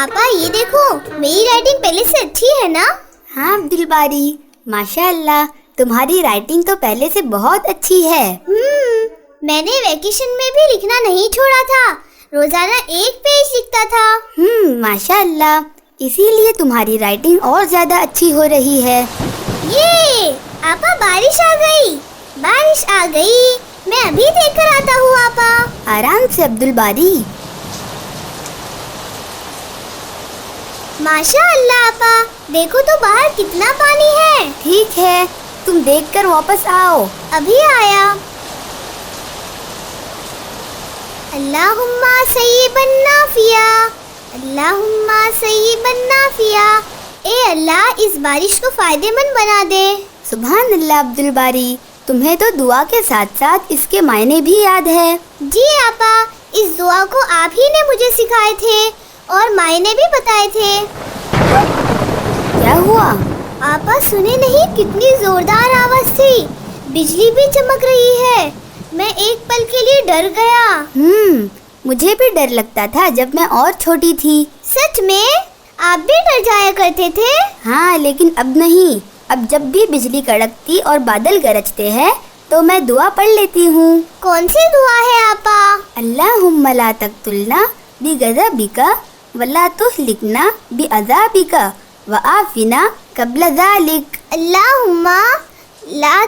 आपा ये देखो, मेरी राइटिंग पहले से अच्छी है ना? हाँ अब्दुल बारी, माशाअल्लाह, तुम्हारी राइटिंग तो पहले से बहुत अच्छी है। मैंने वैकेशन में भी लिखना नहीं छोड़ा था, रोजाना 1 पेज लिखता था। माशाअल्लाह, इसीलिए तुम्हारी राइटिंग और ज्यादा अच्छी हो रही है। ये आपा बारिश आ गई, बारिश आ गई, मैं अभी देख कर आता हूँ आपा। आराम से अब्दुल बारी। माशाअल्लाह आपा, देखो तो बाहर कितना पानी है। ठीक है, तुम देखकर वापस आओ। अभी आया। अल्लाहुम्मा सय्यिबन नाफिया, अल्लाहुम्मा सय्यिबन नाफिया। ए अल्लाह, इस बारिश को फायदेमंद बना दे। सुभान अल्लाह अब्दुल बारी, तुम्हें तो दुआ के साथ साथ इसके मायने भी याद है। जी आपा, इस दुआ को आप ही ने मुझे सिखाए थे और मायने भी बताए थे। क्या हुआ? आपा सुने नहीं, कितनी जोरदार आवाज थी, बिजली भी चमक रही है। मैं एक पल के लिए डर गया। मुझे भी डर लगता था जब मैं और छोटी थी। सच में? आप भी डर जाया करते थे? हाँ, लेकिन अब नहीं। अब जब भी बिजली कड़कती और बादल गरजते हैं तो मैं दुआ पढ़ लेती हूँ। कौन सी दुआ है आपा? अल्लाहुम्मा ला तक़्तुलना बिग़ज़बिका वला तुहलिकना बिअज़ाबिका व आफ़िना क़ब्ल ज़ालिक। अल्लाहुम्मा ला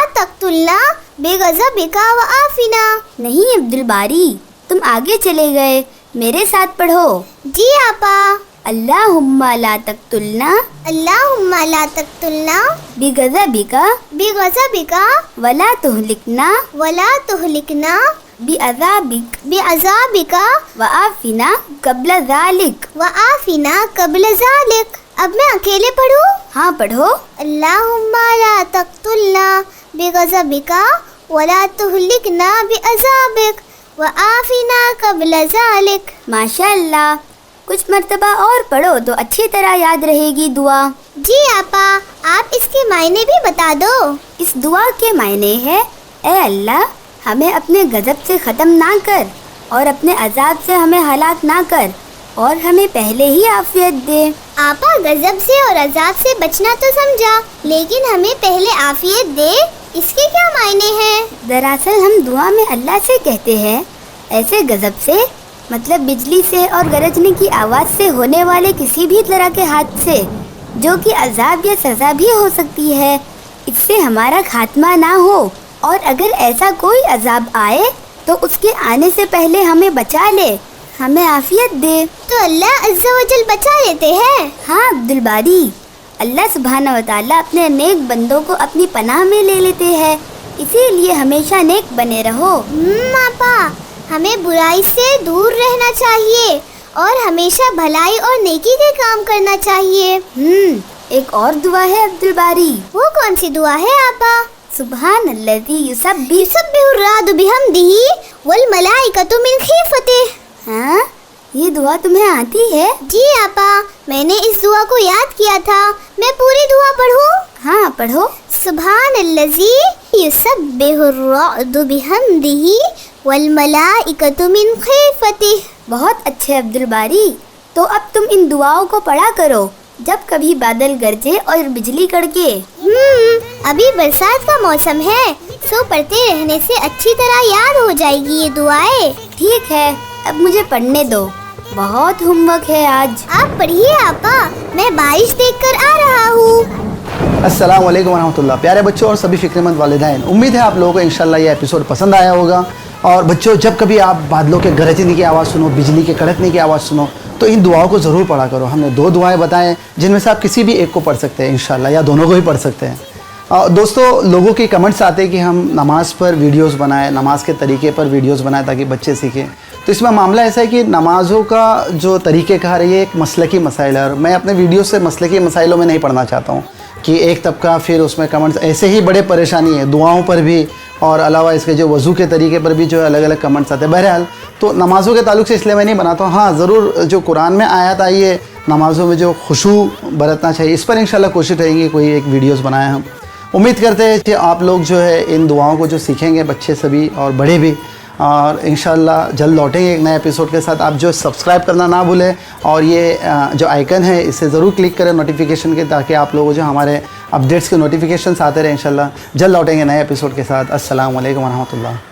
तक़्तुलना बिग़ज़बिका व आफ़िना। नहीं अब्दुल बारी, तुम आगे चले गए, मेरे साथ पढ़ो। जी आपा। अल्लाहुम्मा ला तक़्तुलना बिग़ज़बिका वला तुहलिकना बिअज़ाबिका व आफ़िना क़ब्ल ज़ालिक। अब मैं अकेले पढ़ूं? हाँ पढ़ो। अल्लाहुम्मा ला तक़्तुलना बिग़ज़बिका वला तुहलिकना बिअज़ाबिक व आफ़िना क़ब्ल ज़ालिक। माशाअल्लाह, कुछ मर्तबा और पढ़ो तो अच्छी तरह याद रहेगी दुआ। जी आपा, आप इसके मायने भी बता दो। इस दुआ के मायने है, ए अल्लाह, हमें अपने गज़ब से ख़त्म ना कर और अपने अज़ाब से हमें हलाक ना कर और हमें पहले ही आफियत दे। आपा, गज़ब से और अज़ाब से बचना तो समझा, लेकिन हमें पहले आफियत दे, इसके क्या मायने हैं? दरअसल हम दुआ में अल्लाह से कहते हैं, ऐसे गज़ब से मतलब बिजली से और गरजने की आवाज़ से होने वाले किसी भी तरह के हादसे, जो कि अज़ाब या सज़ा भी हो सकती है, इससे हमारा खात्मा ना हो, और अगर ऐसा कोई अज़ाब आए तो उसके आने से पहले हमें बचा ले, हमें आफियत दे। तो अल्लाह अज़्ज़ा वजल बचा लेते हैं? हाँ अब्दुल बारी, अल्लाह सुब्हाना व तआला अपने नेक बंदों को अपनी पनाह में ले लेते हैं, इसीलिए हमेशा नेक बने रहो। आपा, हमें बुराई से दूर रहना चाहिए और हमेशा भलाई और नेकी के काम करना चाहिए। एक और दुआ है अब्दुल बारी। वो कौन सी दुआ है आपा? सुब्हानल्लज़ी युसब्बिहुर्रादु बिहम्दिही वल मलाइकतु मिन खीफतिह। हाँ, ये दुआ तुम्हें आती है? जी आपा, मैंने इस दुआ को याद किया था। मैं पूरी दुआ पढ़ूं? हाँ पढ़ो। सुब्हानल्लज़ी युसब्बिहुर्रादु बिहम्दिही वल मलाइकतु मिन खीफतिह। बहुत अच्छे अब्दुल बारी, तो अब तुम इन दुआओं को पढ़ा करो जब कभी बादल गरजे और बिजली कड़के। अभी बरसात का मौसम है, सो पढ़ते रहने से अच्छी तरह याद हो जाएगी ये दुआएं। ठीक है, अब मुझे पढ़ने दो, बहुत होमवर्क है आज। आप पढ़िए आपा, मैं बारिश देखकर आ रहा हूँ। अस्सलाम वालेकुम रहमतुल्लाह। प्यारे बच्चों और सभी फिक्रमंद वालिदैन, उम्मीद है आप लोगों को इंशाल्लाह ये एपिसोड पसंद आया होगा। और बच्चों, जब कभी आप बादलों के गरजने की आवाज़ सुनो, बिजली के कड़कने की आवाज़ सुनो, तो इन दुआओं को ज़रूर पढ़ा करो। हमने 2 दुआएं बताएं जिनमें से आप किसी भी एक को पढ़ सकते हैं इंशाल्लाह, या दोनों को ही पढ़ सकते हैं। दोस्तों, लोगों के कमेंट्स आते हैं कि हम नमाज़ पर वीडियोस बनाएं, नमाज के तरीके पर वीडियोस बनाएं ताकि बच्चे सीखें। तो इसमें मामला ऐसा है कि नमाज़ों का जो तरीक़ेकार है ये एक मसलकी मसाइल है, और मैं अपने वीडियो से मसलकी मसाइलों में नहीं पढ़ना चाहता हूँ कि एक तबका फिर उसमें कमेंट्स, ऐसे ही बड़े परेशानी है दुआओं पर भी, और अलावा इसके जो वज़ू के तरीके पर भी जो है अलग अलग कमेंट्स आते हैं। बहरहाल, तो नमाज़ों के ताल्लुक से इसलिए मैं नहीं बनाता हूँ। हाँ, ज़रूर जो कुरान में आयत आई है नमाज़ों में जो खुशू बरतना चाहिए, इस पर इंशाल्लाह कोशिश रहेगी कोई एक वीडियोस बनाएं हम। उम्मीद करते हैं कि आप लोग जो है इन दुआओं को जो सीखेंगे, बच्चे सभी और बड़े भी, اور انشاءاللہ جلد لوٹیں گے ایک نئے ایپیسوڈ کے ساتھ. آپ جو سبسکرائب کرنا نہ بھولیں اور یہ جو آئیکن ہے اسے ضرور کلک کریں نوٹیفیکیشن کے, تاکہ آپ لوگوں جو ہمارے اپڈیٹس کے نوٹیفیکیشنس آتے رہیں. انشاءاللہ جلد لوٹیں گے نئے ایپیسوڈ کے ساتھ. السلام علیکم ورحمۃ اللہ.